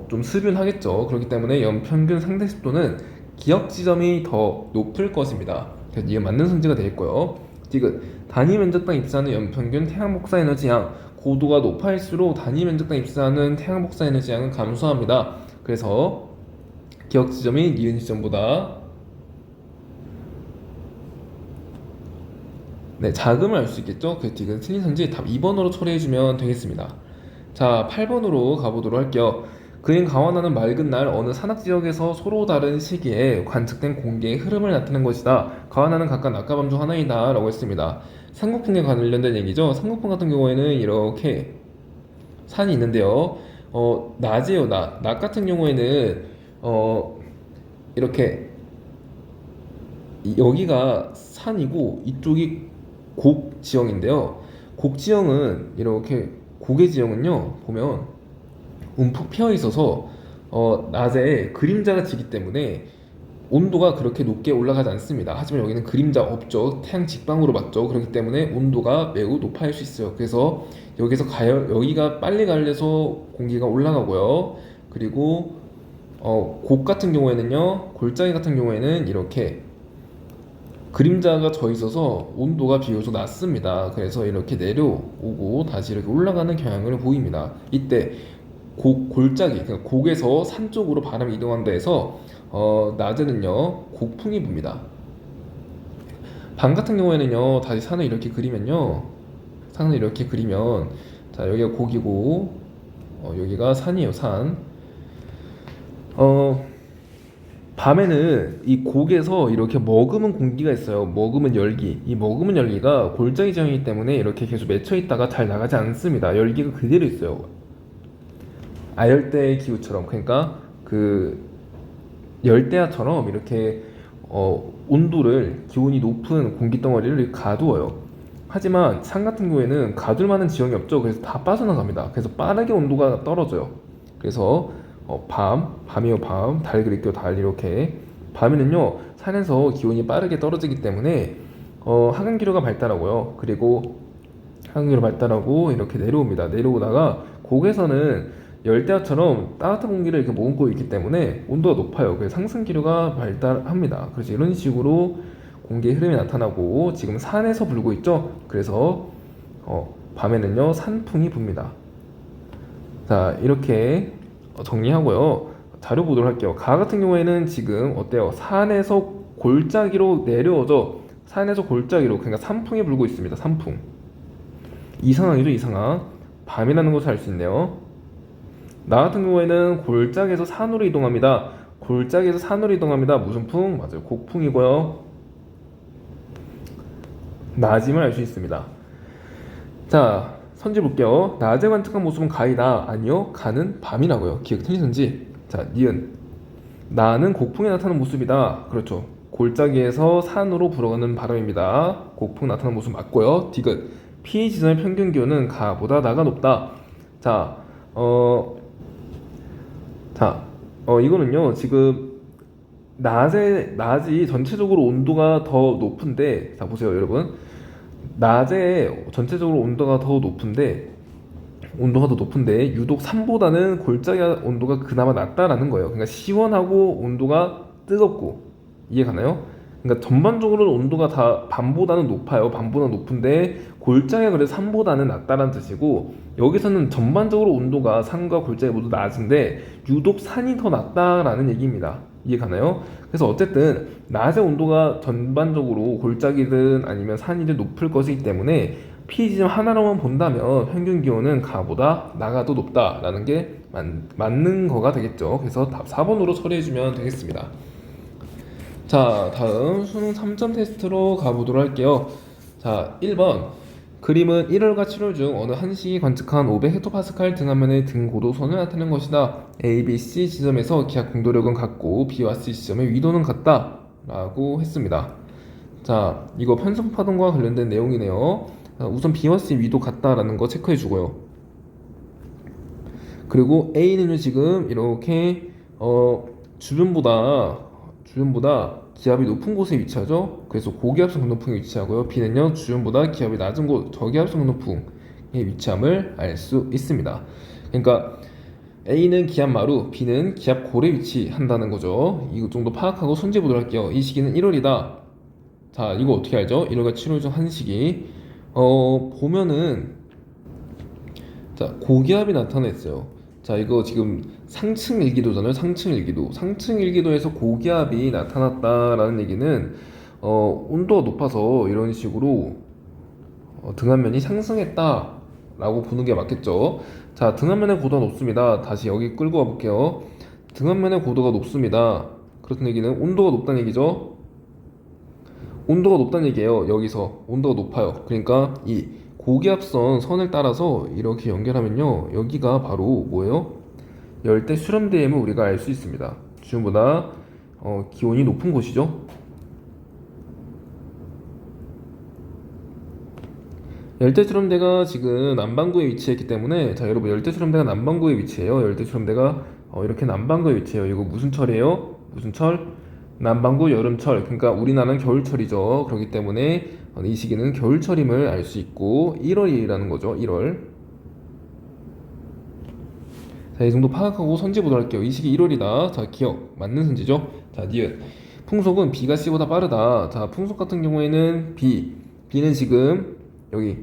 좀 습윤하겠죠. 그렇기 때문에 연평균 상대 습도는 기억 지점이 더 높을 것입니다. 그래서 니은 맞는 선지가 되겠고요. 디귿 단위 면적당 입사하는 연평균 태양 복사 에너지양. 고도가 높아질수록 단위 면적당 입사하는 태양 복사 에너지 양은 감소합니다. 그래서 기억 지점이 니은 지점보다 작음을 알 수 있겠죠? 그 디귿 틀린 선지 답 2번으로 처리해주면 되겠습니다. 자, 8번으로 가보도록 할게요. 그림 가완하는 맑은 날 어느 산악 지역에서 서로 다른 시기에 관측된 공기의 흐름을 나타낸 것이다. 가완하는 각각 낮과 밤 중 하나이다 라고 했습니다. 삼국풍에 관련된 얘기죠. 삼국풍 같은 경우에는 이렇게 산이 있는데요. 낮이에요. 낮 같은 경우에는 이렇게 여기가 산이고 이쪽이 곡지형인데요. 곡지형은 이렇게 고개 지형은요 보면 움푹 패여 있어서 낮에 그림자가 지기 때문에 온도가 그렇게 높게 올라가지 않습니다. 하지만 여기는 그림자 없죠. 태양 직방으로 맞죠. 그렇기 때문에 온도가 매우 높아질 수 있어요. 그래서 여기가 빨리 가려서 공기가 올라가고요. 그리고 곡 같은 경우에는요, 골짜기 같은 경우에는 이렇게 그림자가 져 있어서 온도가 비교적 낮습니다. 그래서 이렇게 내려오고 다시 이렇게 올라가는 경향을 보입니다. 이때 골짜기, 그러니까 곡에서 산 쪽으로 바람이 이동한다 해서 낮에는요 곡풍이 붑니다. 밤 같은 경우에는요 다시 산을 이렇게 그리면요, 산을 이렇게 그리면, 자 여기가 곡이고 여기가 산이에요. 산. 밤에는 이 곡에서 이렇게 머금은 공기가 있어요. 머금은 열기. 이 머금은 열기가 골짜기 지형이기 때문에 이렇게 계속 맺혀 있다가 잘 나가지 않습니다. 열기가 그대로 있어요. 아열대 기후처럼. 그러니까 그 열대야처럼 이렇게 온도를, 기온이 높은 공기 덩어리를 가두어요. 하지만 산 같은 경우에는 가둘 만한 지형이 없죠. 그래서 다 빠져나갑니다. 그래서 빠르게 온도가 떨어져요. 그래서 밤이요. 밤, 달 그릴게요. 달. 이렇게 밤에는요 산에서 기온이 빠르게 떨어지기 때문에 하강기류가 발달하고요. 그리고 하강기류 발달하고 이렇게 내려옵니다. 내려오다가 곡에서는 열대야처럼 따뜻한 공기를 이렇게 머금고 있기 때문에 온도가 높아요. 그래서 상승기류가 발달합니다. 그래서 이런 식으로 공기의 흐름이 나타나고, 지금 산에서 불고 있죠. 그래서 밤에는요 산풍이 붑니다. 자, 이렇게 정리하고요. 자료 보도록 할게요. 가 같은 경우에는 지금 어때요? 산에서 골짜기로 내려오죠. 산에서 골짜기로, 그러니까 산풍이 불고 있습니다. 산풍. 이 상황이죠. 이 상황. 밤이라는 것을 알 수 있네요. 나 같은 경우에는 골짜기에서 산으로 이동합니다. 골짜기에서 산으로 이동합니다. 무슨 풍? 맞아요. 곡풍이고요. 낮임을 알 수 있습니다. 자, 선지 볼게요. 낮에 관측한 모습은 가이다. 아니요, 가는 밤이라고요. 기억 틀린 선지. 자, 니은. 나는 곡풍에 나타나는 모습이다. 그렇죠. 골짜기에서 산으로 불어가는 바람입니다. 곡풍 나타나는 모습 맞고요. 디귿. P 지점의 평균 기온은 가보다 나가 높다. 자, 이거는요, 지금 낮이 전체적으로 온도가 더 높은데, 자, 보세요, 여러분. 낮에 전체적으로 온도가 더 높은데, 유독 산보다는 골짜기 온도가 그나마 낮다라는 거예요. 그러니까 시원하고 온도가 뜨겁고, 이해 가나요? 그러니까 전반적으로 온도가 다 밤보다는 높아요. 밤보다 높은데, 골짜기가 그래서 산보다는 낮다라는 뜻이고, 여기서는 전반적으로 온도가 산과 골짜기 모두 낮은데, 유독 산이 더 낮다라는 얘기입니다. 이해 가나요? 그래서 어쨌든 낮의 온도가 전반적으로 골짜기든 아니면 산이든 높을 것이기 때문에 P지점 하나로만 본다면 평균 기온은 가보다 나가 더 높다라는 게 맞는 거가 되겠죠. 그래서 답 4번으로 처리해주면 되겠습니다. 자, 다음 수능 3점 테스트로 가보도록 할게요. 자, 1번. 그림은 1월과 7월 중 어느 한 시기 관측한 500헥토파스칼 등하면의 등 고도선을 나타내는 것이다. A, B, C 지점에서 기압 공도력은 같고 B와 C 지점의 위도는 같다 라고 했습니다. 자, 이거 편성파동과 관련된 내용이네요. 우선 B와 C 위도 같다라는 거 체크해 주고요. 그리고 A는요, 지금 이렇게 주변보다 기압이 높은 곳에 위치하죠. 그래서 고기압성 강동풍에 위치하고요. B는요, 주변보다 기압이 낮은 곳 저기압성 강동풍에 위치함을 알 수 있습니다. 그러니까 A는 기압 마루, B는 기압 골에 위치한다는 거죠. 이 정도 파악하고 손재 보도록 할게요. 이 시기는 1월이다. 자, 이거 어떻게 알죠? 1월과 7월 중 한 시기. 보면은, 자, 고기압이 나타났어요. 자, 이거 지금 상층 일기도잖아요. 상층 일기도. 상층 일기도에서 고기압이 나타났다라는 얘기는, 온도가 높아서 이런 식으로 등압면이 상승했다라고 보는 게 맞겠죠. 자, 등압면의 고도가 높습니다. 다시 여기 끌고 와볼게요. 등압면의 고도가 높습니다. 그렇다는 얘기는 온도가 높다는 얘기죠. 온도가 높다는 얘기예요. 여기서 온도가 높아요. 그러니까 이 고기압선 선을 따라서 이렇게 연결하면요, 여기가 바로 뭐예요? 열대 수렴대임을 우리가 알 수 있습니다. 지금보다 기온이 높은 곳이죠. 열대수렴대가 지금 남반구에 위치했기 때문에, 자, 여러분, 열대수렴대가 남반구에 위치해요. 열대수렴대가 이렇게 남반구에 위치해요. 이거 무슨 철이에요? 무슨 철? 남반구 여름철. 그러니까 우리나라는 겨울철이죠. 그렇기 때문에 이 시기는 겨울철임을 알 수 있고 1월이라는 거죠. 1월. 자, 이 정도 파악하고 선지 보도록 할게요. 이 시기 1월이다. 자, 기억. 맞는 선지죠? 자, 니은. 풍속은 B가 C보다 빠르다. 자, 풍속 같은 경우에는 B는 지금 여기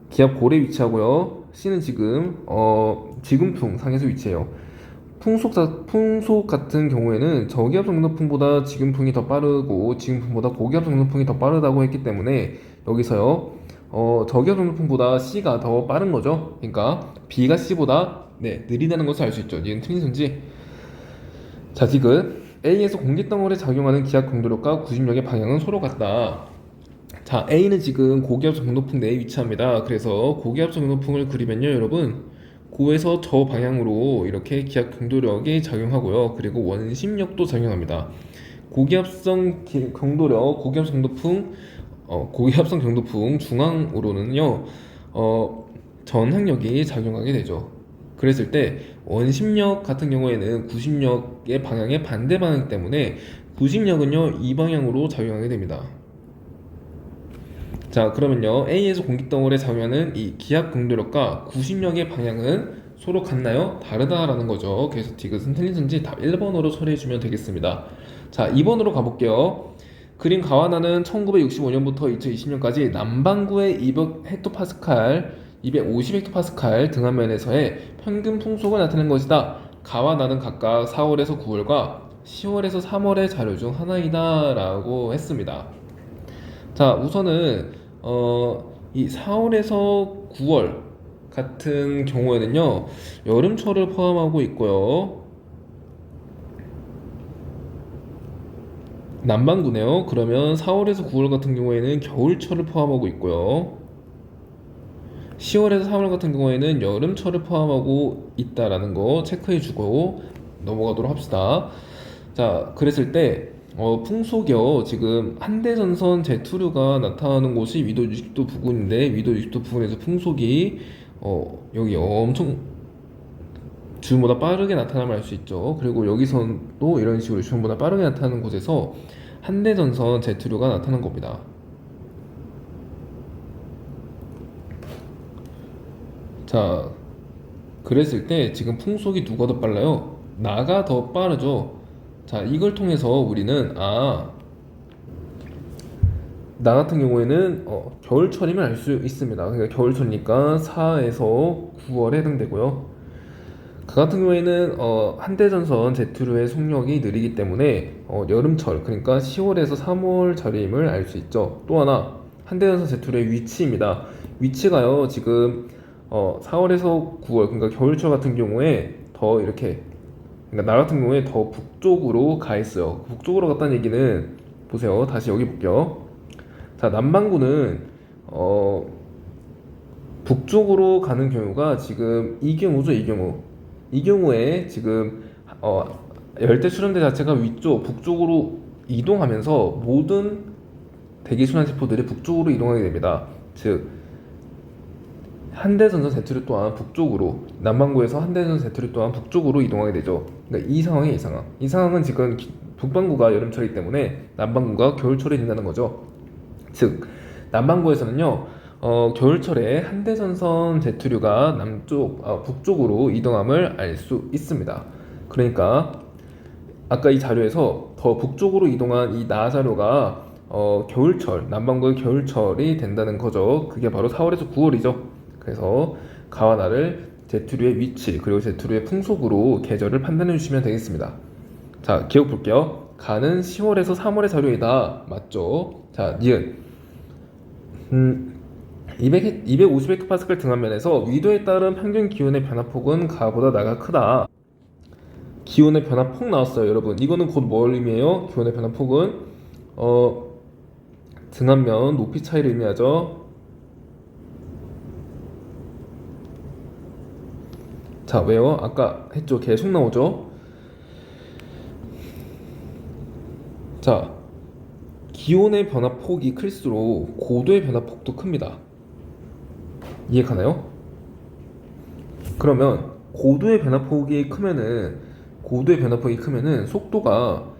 기압 골에 위치하고요. C는 지금 지금풍 상에서 위치해요. 풍속 같은 경우에는 저기압 정도풍보다 지금풍이 더 빠르고 지금풍보다 고기압 정도풍이 더 빠르다고 했기 때문에 여기서요, 저기압 정도풍보다 C가 더 빠른 거죠. 그러니까 B가 C보다 느리다는 것을 알 수 있죠. 니은 틀린 선지. 자, 지금 A에서 공기덩어리에 작용하는 기압 공도력과 구심력의 방향은 서로 같다. 자, A는 지금 고기압 정도풍 내에 위치합니다. 그래서 고기압 정도풍을 그리면요, 여러분, 고에서 저 방향으로 이렇게 기압 경도력이 작용하고요. 그리고 원심력도 작용합니다. 고기압성 경도력, 고기압성 경도풍 중앙으로는요, 전항력이 작용하게 되죠. 그랬을 때 원심력 같은 경우에는 구심력의 방향의 반대 방향 때문에 구심력은요, 이 방향으로 작용하게 됩니다. 자, 그러면요, A에서 공기덩어리에 작용하는 이 기압 공도력과 구심력의 방향은 서로 같나요? 다르다라는 거죠. 그래서 디귿은 틀린지 답 1번으로 처리해주면 되겠습니다. 자, 2번으로 가볼게요. 그림 가와나는 1965년부터 2020년까지 남반구의 250헥토파스칼 등하면에서의 평균 풍속을 나타낸 것이다. 가와나는 각각 4월에서 9월과 10월에서 3월의 자료 중 하나이다 라고 했습니다. 자, 우선은 이 4월에서 9월 같은 경우에는요, 여름철을 포함하고 있고요. 남반구네요. 그러면 4월에서 9월 같은 경우에는 겨울철을 포함하고 있고요. 10월에서 3월 같은 경우에는 여름철을 포함하고 있다라는 거 체크해주고 넘어가도록 합시다. 자, 그랬을 때 풍속이요, 지금 한대전선 제투류가 나타나는 곳이 위도 60도 부근인데, 위도 60도 부근에서 풍속이 여기 엄청 주변보다 빠르게 나타남을 알 수 있죠. 그리고 여기서도 이런 식으로 주변보다 빠르게 나타나는 곳에서 한대전선 Z류가 나타난 겁니다. 자, 그랬을 때 지금 풍속이 누가 더 빨라요? 나가 더 빠르죠. 자, 이걸 통해서 우리는 나 같은 경우에는 겨울철이면 알 수 있습니다. 그러니까 겨울철이니까 4에서 9월에 해당되고요. 그 같은 경우에는 한대전선 Z류의 속력이 느리기 때문에 여름철, 그러니까 10월에서 3월철임을 알 수 있죠. 또 하나, 한대전선 Z류의 위치입니다. 위치가요, 지금 4월에서 9월, 그러니까 겨울철 같은 경우에 더 이렇게, 그러니까 나 같은 경우에 더 북쪽으로 가 있어요. 북쪽으로 갔다는 얘기는, 보세요. 다시 여기 볼게요. 자, 남반구는 북쪽으로 가는 경우가 지금 이 경우죠, 이 경우. 이 경우에 지금 열대 수렴대 자체가 위쪽, 북쪽으로 이동하면서 모든 대기 순환세포들이 북쪽으로 이동하게 됩니다. 즉, 한대전선 Z류 또한 북쪽으로, 남반구에서 한대전선 Z류 또한 북쪽으로 이동하게 되죠. 그러니까 이 상황이 이 상황. 이 상황은 지금 북반구가 여름철이기 때문에 남반구가 겨울철이 된다는 거죠. 즉, 남반구에서는요, 겨울철에 한대전선 Z류가 북쪽으로 이동함을 알 수 있습니다. 그러니까 아까 이 자료에서 더 북쪽으로 이동한 이 나 자료가 겨울철, 남반구의 겨울철이 된다는 거죠. 그게 바로 4월에서 9월이죠. 그래서 가와 나를 Z류의 위치 그리고 Z류의 풍속으로 계절을 판단해 주시면 되겠습니다. 자, 기억 볼게요. 가는 10월에서 3월의 자료이다. 맞죠? 자, 니은 250헥토파스칼 등압면에서 위도에 따른 평균 기온의 변화폭은 가보다 나가 크다. 기온의 변화폭 나왔어요, 여러분. 이거는 곧 뭘 의미해요? 기온의 변화폭은 등압면 높이 차이를 의미하죠. 자, 왜요? 아까 했죠. 계속 나오죠. 자, 기온의 변화폭이 클수록 고도의 변화폭도 큽니다. 이해가나요? 그러면 고도의 변화폭이 크면은 속도가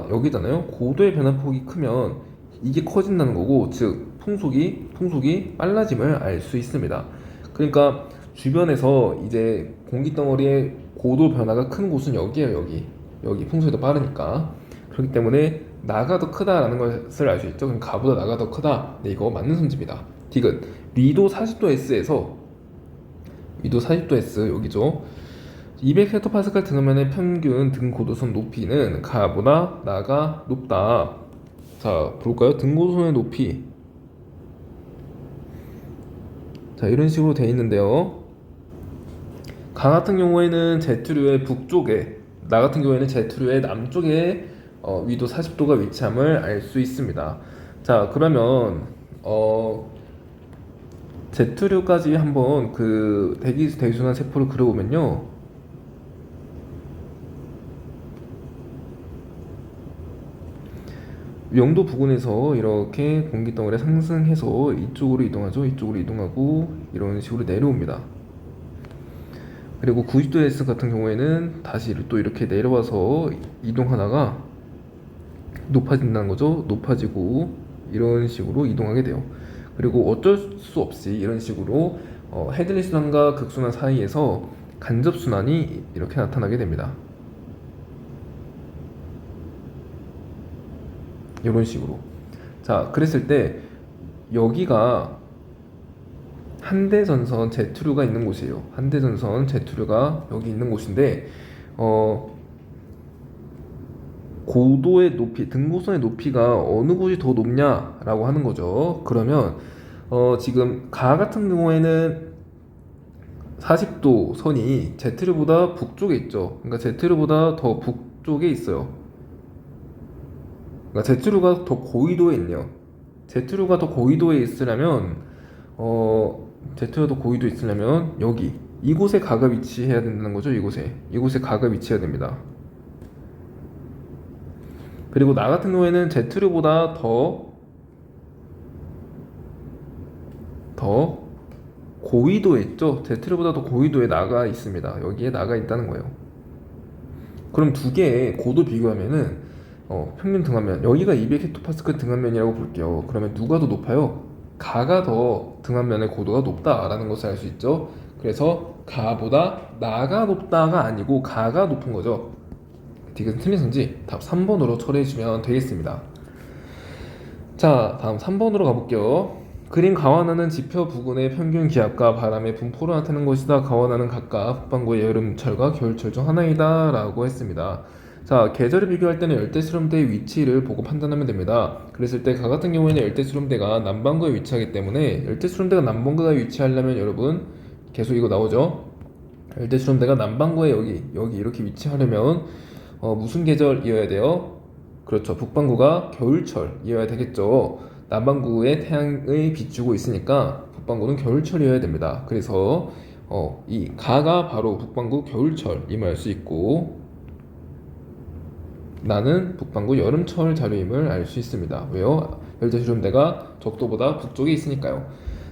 여기잖아요. 고도의 변화폭이 크면 이게 커진다는 거고, 즉 풍속이 빨라짐을 알 수 있습니다. 그러니까 주변에서 이제 공기 덩어리의 고도 변화가 큰 곳은 여기에요. 여기 풍속이 더 빠르니까. 그렇기 때문에 나가 더 크다라는 것을 알 수 있죠. 그럼 가보다 나가 더 크다. 네, 이거 맞는 성질입니다. 디귿 위도 40도 S에서 위도 40도 S 여기죠. 200헥토파스칼 등하면의 평균 등 고도선 높이는 가보다 나가 높다. 자, 볼까요? 등 고도선의 높이. 자, 이런 식으로 돼 있는데요. 가 같은 경우에는 Z류의 북쪽에, 나 같은 경우에는 Z류의 남쪽에 위도 40도가 위치함을 알 수 있습니다. 자, 그러면 Z류까지 한번 그 대기순환 세포를 그려보면요. 영도 부근에서 이렇게 공기 덩어리가 상승해서 이쪽으로 이동하죠. 이쪽으로 이동하고 이런 식으로 내려옵니다. 그리고 90도 S 같은 경우에는 다시 또 이렇게 내려와서 이동하다가 높아진다는 거죠. 높아지고 이런 식으로 이동하게 돼요. 그리고 어쩔 수 없이 이런 식으로 헤들리 순환과 극순환 사이에서 간접 순환이 이렇게 나타나게 됩니다. 이런 식으로. 자, 그랬을 때 여기가 한대전선 Z류가 있는 곳이에요. 한대전선 Z류가 여기 있는 곳인데 고도의 높이, 등고선의 높이가 어느 곳이 더 높냐라고 하는 거죠. 그러면 지금 가 같은 경우에는 40도 선이 Z류보다 북쪽에 있죠. 그러니까 Z류보다 더 북쪽에 있어요. 그러니까 Z류가 더 고위도에 있네요. Z류가 더 고위도에 있으려면 Z류가 더 고위도에 있으려면 여기 이곳에 가가 위치해야 된다는 거죠. 이곳에 가가 위치해야 됩니다. 그리고 나 같은 경우에는 Z류보다 더 고위도에 있죠. Z3보다 더 고위도에 나가 있습니다. 여기에 나가 있다는 거예요. 그럼 두 개의 고도 비교하면은 평균 등압면 여기가 200헥토파스칼 등압면이라고 볼게요. 그러면 누가 더 높아요? 가가 더 등압면의 고도가 높다라는 것을 알 수 있죠. 그래서 가보다 나가 높다가 아니고 가가 높은 거죠. 이것은 틀린 선지 답 3번으로 처리해주면 되겠습니다. 자, 다음 3번으로 가볼게요. 그림 가와나는 지표 부근의 평균 기압과 바람의 분포로 나타내는 것이다. 가와나는 각각 북반구의 여름철과 겨울철 중 하나이다 라고 했습니다. 자, 계절을 비교할 때는 열대수렴대의 위치를 보고 판단하면 됩니다. 그랬을 때 가 같은 경우에는 열대수렴대가 남반구에 위치하기 때문에 열대수렴대가 남반구에 위치하려면 여러분 계속 이거 나오죠. 열대수렴대가 남반구에 여기 이렇게 위치하려면 무슨 계절이어야 돼요? 그렇죠. 북반구가 겨울철이어야 되겠죠. 남반구에 태양의 비추고 있으니까 북반구는 겨울철이어야 됩니다. 그래서 이 가가 바로 북반구 겨울철임을 알 수 있고 나는 북반구 여름철 자료임을 알 수 있습니다. 왜요? 열대수렴대가 적도보다 북쪽에 있으니까요.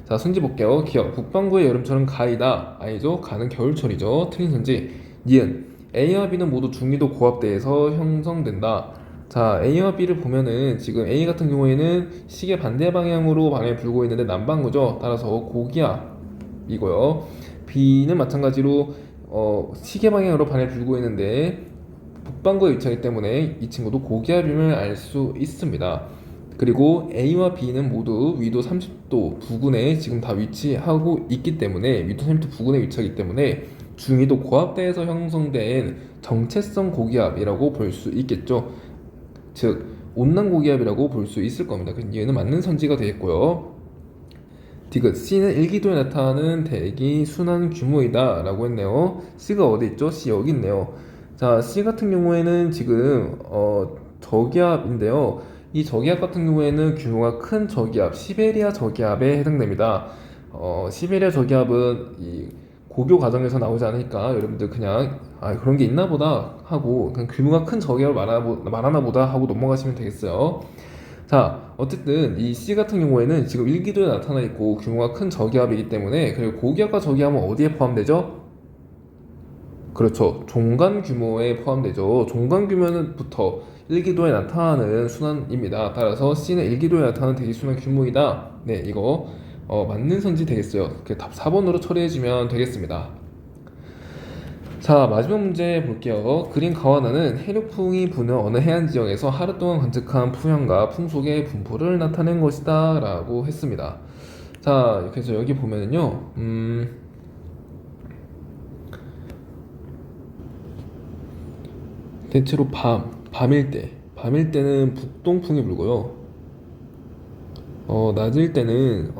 자, 선지 볼게요. 기억. 북반구의 여름철은 가이다. 아니죠? 가는 겨울철이죠. 틀린 선지. 니은. A와 B는 모두 중위도 고압대에서 형성된다. 자, A와 B를 보면은 지금 A 같은 경우에는 시계 반대 방향으로 바람이 불고 있는데 남반구죠. 따라서 고기압이고요. B는 마찬가지로 시계 방향으로 바람이 불고 있는데 북반구에 위치하기 때문에 이 친구도 고기압임을 알 수 있습니다. 그리고 A와 B는 모두 위도 30도 부근에 지금 다 위치하고 있기 때문에 위도 30도 부근에 위치하기 때문에 중위도 고압대에서 형성된 정체성 고기압이라고 볼 수 있겠죠. 즉 온난 고기압이라고 볼 수 있을 겁니다. 그래서 얘는 맞는 선지가 되겠고요. 디귿 C는 일기도에 나타나는 대기 순환 규모이다 라고 했네요. C가 어디 있죠? C 여기 있네요. 자, C 같은 경우에는 지금 저기압인데요. 이 저기압 같은 경우에는 규모가 큰 저기압, 시베리아 저기압에 해당됩니다. 시베리아 저기압은 이 고교 과정에서 나오지 않으니까 여러분들 그냥 그런 게 있나 보다 하고 그냥 규모가 큰 저기압을 말하나 보다 하고 넘어가시면 되겠어요. 자, 어쨌든 이 C 같은 경우에는 지금 일기도에 나타나 있고 규모가 큰 저기압이기 때문에 그리고 고기압과 저기압은 어디에 포함되죠? 그렇죠. 종간 규모에 포함되죠. 종간 규모부터 일기도에 나타나는 순환입니다. 따라서 C는 일기도에 나타나는 대기순환 규모이다. 네, 이거 맞는 선지 되겠어요. 답 4번으로 처리해주면 되겠습니다. 자, 마지막 문제 볼게요. 그림 가와나는 해류풍이 부는 어느 해안 지역에서 하루 동안 관측한 풍향과 풍속의 분포를 나타낸 것이다 라고 했습니다. 자, 그래서 여기 보면은요, 대체로 밤일 때는 북동풍이 불고요. 낮일 때는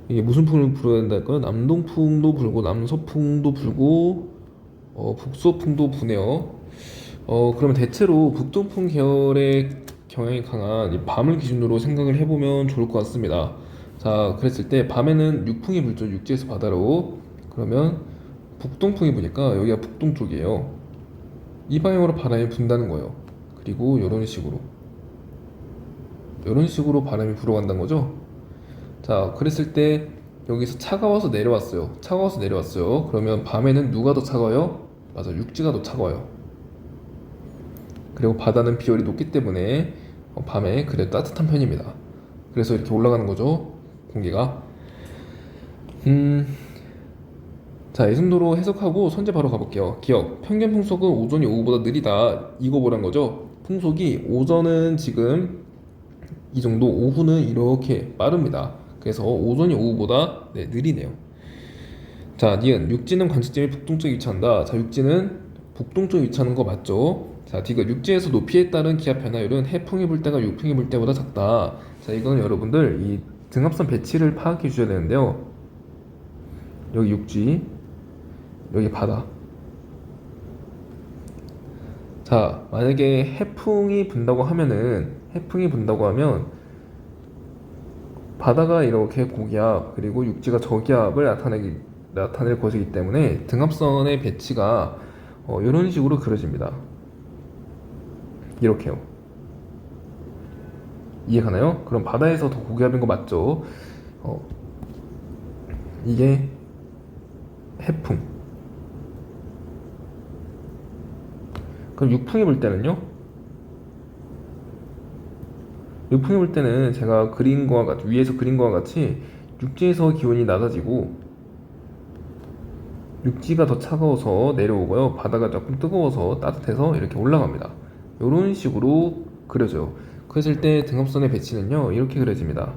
이게 무슨 풍을 불어야 된달까요? 남동풍도 불고 남서풍도 불고 북서풍도 부네요. 그러면 대체로 북동풍 계열의 경향이 강한 이 밤을 기준으로 생각을 해보면 좋을 것 같습니다. 자, 그랬을 때 밤에는 육풍이 불죠. 육지에서 바다로. 그러면 북동풍이 부니까 여기가 북동쪽이에요. 이 방향으로 바람이 분다는 거예요. 그리고 이런 식으로 바람이 불어간다는 거죠. 자, 그랬을 때 여기서 차가워서 내려왔어요. 그러면 밤에는 누가 더 차가워요? 맞아, 육지가 더 차가워요. 그리고 바다는 비율이 높기 때문에 밤에 그래 따뜻한 편입니다. 그래서 이렇게 올라가는 거죠, 공기가. 자, 이 정도로 해석하고 선제 바로 가볼게요. 기억. 평균 풍속은 오전이 오후보다 느리다. 이거 보란 거죠. 풍속이 오전은 지금 이 정도, 오후는 이렇게 빠릅니다. 그래서 오전이 오후보다 느리네요. 자, 니은. 육지는 관측점이 북동쪽에 위치한다. 자, 육지는 북동쪽에 위치하는 거 맞죠? 자, 디귿. 육지에서 높이에 따른 기압 변화율은 해풍이 불 때가 육풍이 불 때보다 작다. 자, 이거는 여러분들 이 등압선 배치를 파악해 주셔야 되는데요. 여기 육지, 여기 바다. 자, 만약에 해풍이 분다고 하면 바다가 이렇게 고기압 그리고 육지가 저기압을 나타낼 것이기 때문에 등압선의 배치가 이런 식으로 그려집니다. 이렇게요. 이해 가나요? 그럼 바다에서 더 고기압인 거 맞죠? 이게 해풍. 그럼 육풍이 불 때는요? 육풍이 불 때는 제가 그린 거와 같이, 위에서 그린 거와 같이 육지에서 기온이 낮아지고 육지가 더 차가워서 내려오고요. 바다가 조금 뜨거워서 따뜻해서 이렇게 올라갑니다. 이런 식으로 그려져요. 그랬을 때 등압선의 배치는요, 이렇게 그려집니다.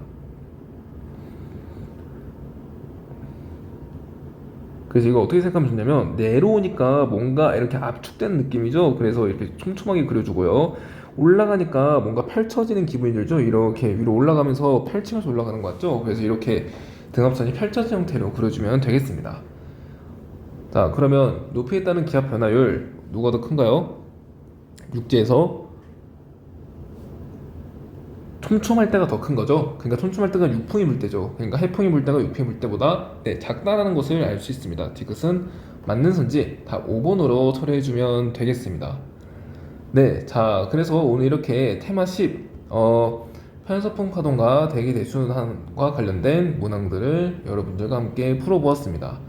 그래서 이거 어떻게 생각하면 좋냐면, 내려오니까 뭔가 이렇게 압축된 느낌이죠. 그래서 이렇게 촘촘하게 그려주고요. 올라가니까 뭔가 펼쳐지는 기분이 들죠. 이렇게 위로 올라가면서 펼치면서 올라가는 것 같죠. 그래서 이렇게 등압선이 펼쳐진 형태로 그려주면 되겠습니다. 자, 그러면 높이에 따른 기압 변화율 누가 더 큰가요? 육지에서 촘촘할 때가 더 큰 거죠. 그러니까 촘촘할 때가 육풍이 불 때죠. 그러니까 해풍이 불 때가 육풍이 불 때보다 작다라는 것을 알 수 있습니다. 디귿은 맞는 선지 다 5번으로 처리해주면 되겠습니다. 네, 자, 그래서 오늘 이렇게 테마 10, 편서풍 파동과 대기 대순환과 관련된 문항들을 여러분들과 함께 풀어보았습니다.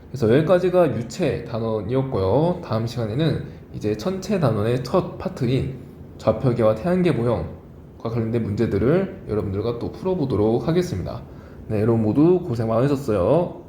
그래서 여기까지가 유체 단원이었고요. 다음 시간에는 이제 천체 단원의 첫 파트인 좌표계와 태양계 모형과 관련된 문제들을 여러분들과 또 풀어보도록 하겠습니다. 네, 여러분 모두 고생 많으셨어요.